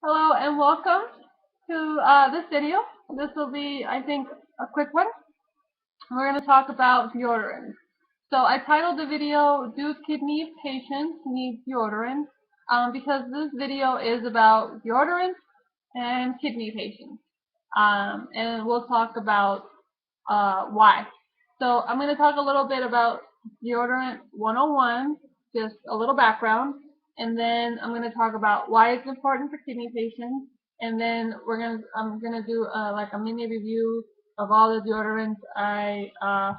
Hello and welcome to this video. This will be, I think, a quick one. We're going to talk about deodorant. So I titled the video, Do Kidney Patients Need Deodorant? Because this video is about deodorant and kidney patients. And we'll talk about why. So I'm going to talk a little bit about deodorant 101, just a little background, and then I'm going to talk about why it's important for kidney patients, and then I'm gonna do like a mini review of all the deodorants I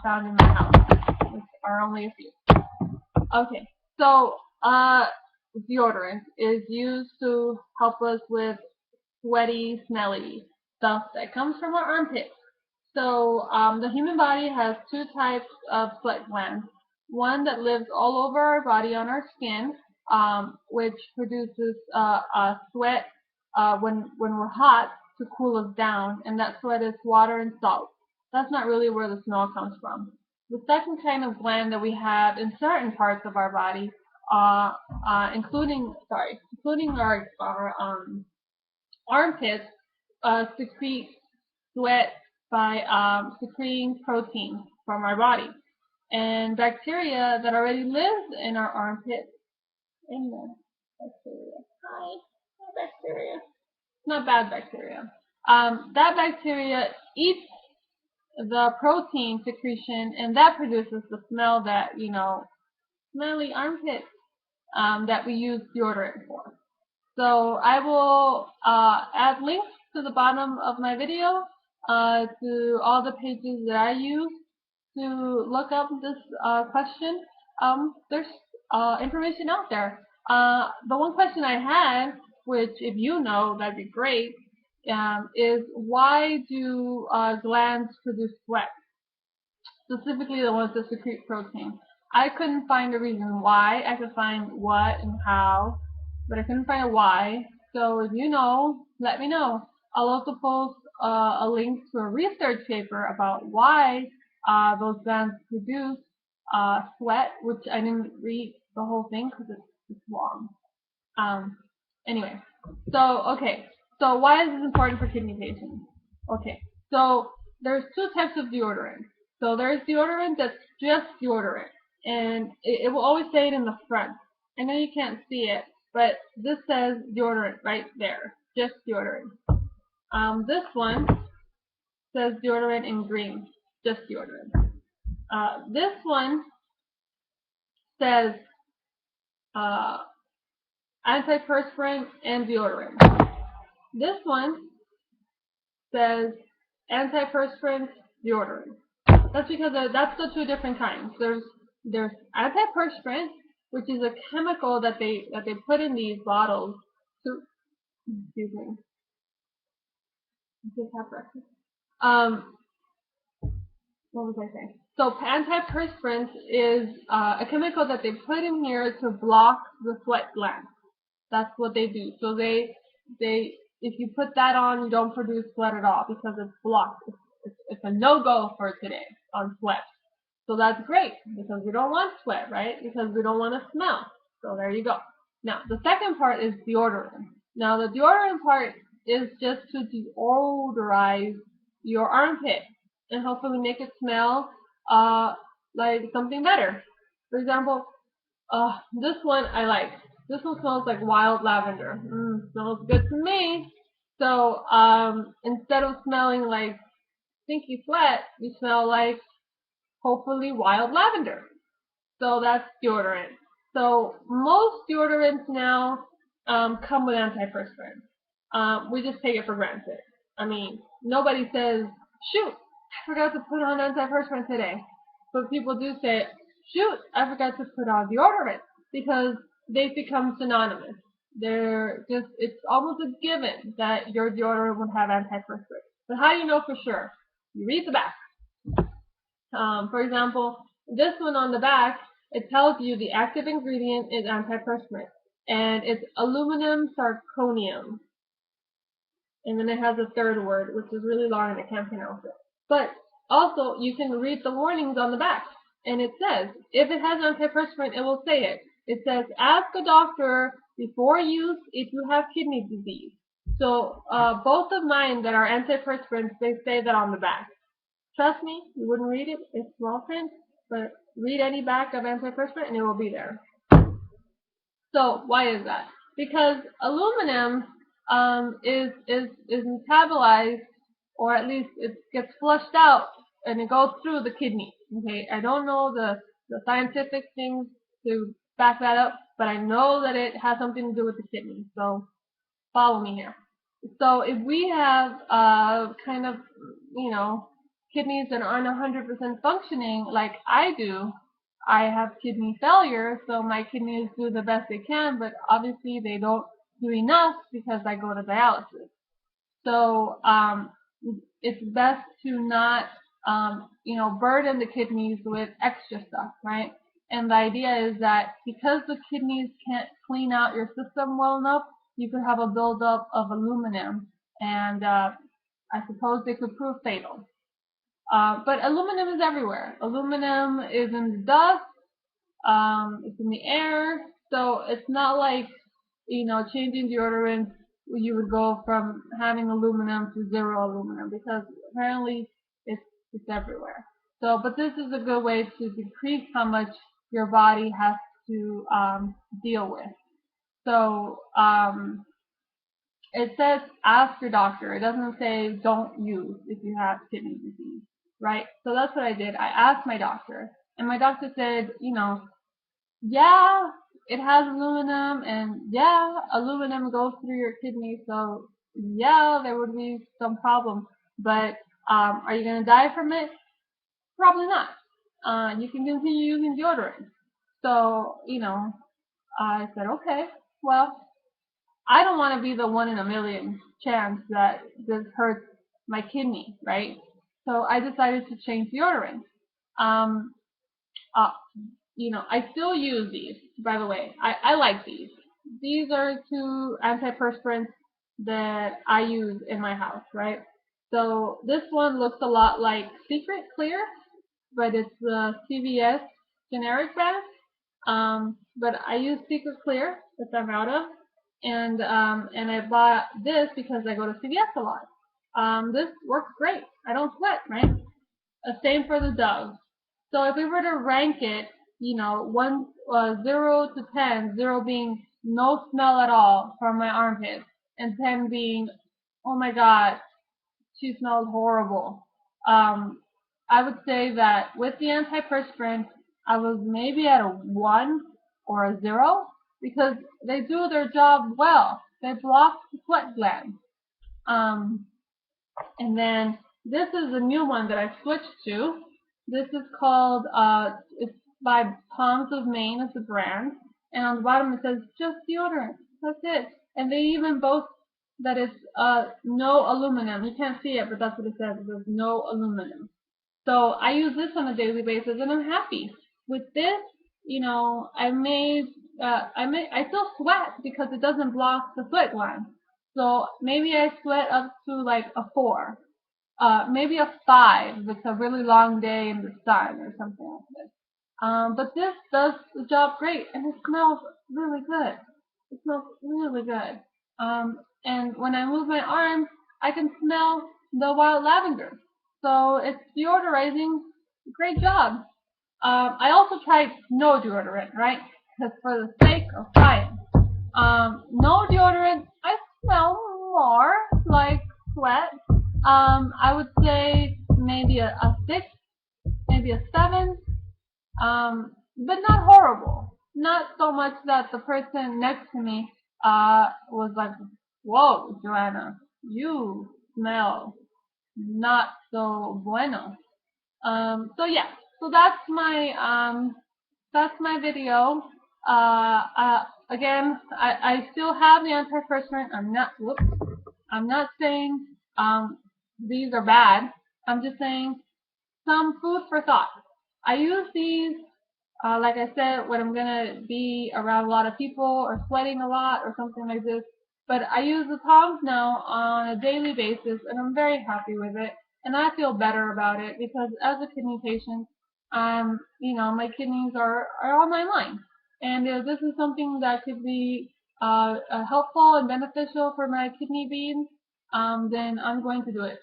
found in my house, which are only a few. Okay, so deodorant is used to help us with sweaty, smelly stuff that comes from our armpits. So the human body has two types of sweat glands. One that lives all over our body on our skin, which produces sweat when we're hot to cool us down, and that sweat is water and salt. That's not really where the smell comes from. The second kind of gland that we have in certain parts of our body, including our armpits, secrete sweat by secreting protein from our body. And bacteria that already lives in our armpits, in the bacteria. Hi, bacteria. It's not bad bacteria. That bacteria eats the protein secretion, and that produces the smell that, smelly armpits that we use deodorant for. So I will add links to the bottom of my video to all the pages that I use to look up this question. There's information out there. The one question I had, which if you know, that'd be great, is why do glands produce sweat? Specifically the ones that secrete protein. I couldn't find a reason why. I could find what and how, but I couldn't find a why. So if you know, let me know. I'll also post a link to a research paper about why those glands produce sweat, which I didn't read the whole thing because it's long. Anyway, so why is this important for kidney patients? Okay, so there's two types of deodorant. So there's deodorant that's just deodorant, and it will always say it in the front. I know you can't see it, but this says deodorant right there, just deodorant. This one says deodorant in green, just deodorant. This one says anti-perspirant and deodorant. This one says anti-perspirant deodorant. That's because that's the two different kinds. There's anti-perspirant, which is a chemical that they put in these bottles to, excuse me, just have breakfast. What was I saying? So anti-perspirant is a chemical that they put in here to block the sweat glands. That's what they do. So they if you put that on, you don't produce sweat at all because it's blocked. It's a no-go for today on sweat. So that's great because we don't want sweat, right? Because we don't want to smell. So there you go. Now the second part is deodorant. Now the deodorant part is just to deodorize your armpit and hopefully make it smell like something better. For example, this one I like. This one smells like wild lavender. Smells good to me. So instead of smelling like stinky sweat, you smell like hopefully wild lavender. So that's deodorant. So most deodorants now come with antiperspirant. We just take it for granted. I mean, nobody says, shoot, I forgot to put on antiperspirant today. But people do say, shoot, I forgot to put on deodorant, because they've become synonymous. It's almost a given that your deodorant would have antiperspirant. But how do you know for sure? You read the back. For example, this one on the back, it tells you the active ingredient is antiperspirant, and it's aluminum zirconium. And then it has a third word, which is really long and I can't pronounce it. But also, you can read the warnings on the back, and it says, if it has antiperspirant, it will say it. It says, ask a doctor before use if you have kidney disease. So both of mine that are antiperspirants, they say that on the back. Trust me, you wouldn't read it. It's small print, but read any back of antiperspirant and it will be there. So why is that? Because aluminum is metabolized, or at least it gets flushed out, and it goes through the kidney. Okay, I don't know the scientific things to back that up, but I know that it has something to do with the kidney. So follow me here. So if we have kind of, you know, kidneys that aren't 100% functioning like I do, I have kidney failure, so my kidneys do the best they can, but obviously they don't do enough because I go to dialysis. So it's best to not, burden the kidneys with extra stuff, right? And the idea is that because the kidneys can't clean out your system well enough, you could have a buildup of aluminum, and I suppose they could prove fatal. But aluminum is everywhere. Aluminum is in the dust, it's in the air, so it's not like, changing deodorant, you would go from having aluminum to zero aluminum, because apparently it's everywhere. So, but this is a good way to decrease how much your body has to deal with. So, it says ask your doctor. It doesn't say don't use if you have kidney disease, right? So that's what I did. I asked my doctor, and my doctor said, yeah, it has aluminum, and yeah, aluminum goes through your kidney, so yeah, there would be some problem. But are you going to die from it? Probably not. You can continue using deodorant. So, I said, okay, well, I don't want to be the 1 in a million chance that this hurts my kidney, right? So I decided to change deodorant. Um, uh, I still use these, by the way. I like these. These are two antiperspirants that I use in my house, right? So this one looks a lot like Secret Clear, but it's the CVS generic brand. But I use Secret Clear, which I'm out of, and I bought this because I go to CVS a lot. This works great. I don't sweat, right? Same for the Dove. So if we were to rank it, 0 to 10, 0 being no smell at all from my armpits, and 10 being, oh my God, she smells horrible. I would say that with the antiperspirant, I was maybe at a 1 or a 0, because they do their job well. They block the sweat glands. And then this is a new one that I switched to. This is called, it's by Palms of Maine, it's a brand. And on the bottom it says, just deodorant. That's it. And they even boast that it's no aluminum. You can't see it, but that's what it says. It says no aluminum. So I use this on a daily basis, and I'm happy. With this, I still sweat because it doesn't block the sweat gland. So maybe I sweat up to like a 4, maybe a 5 if it's a really long day in the sun or something like this. But this does the job great, and it smells really good. It smells really good. And when I move my arms, I can smell the wild lavender. So it's deodorizing. Great job. I also tried no deodorant, right? Because for the sake of science. No deodorant, I smell more like sweat. I would say maybe a 6, maybe a 7, but not horrible. Not so much that the person next to me was like, whoa, Joanna, you smell not so bueno. So yeah, so that's my video. Again, I still have the antiperspirant. I'm not saying these are bad. I'm just saying some food for thought. I use these, like I said, when I'm gonna be around a lot of people or sweating a lot or something like this. But I use the Palms now on a daily basis, and I'm very happy with it. And I feel better about it because as a kidney patient, my kidneys are on my mind. And this is something that could be helpful and beneficial for my kidney beans, then I'm going to do it.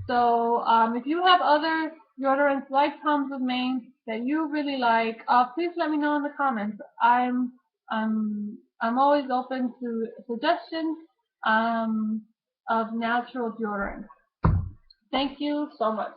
So if you have other deodorants like Tom's of Maine that you really like, please let me know in the comments. I'm always open to suggestions of natural deodorant. Thank you so much.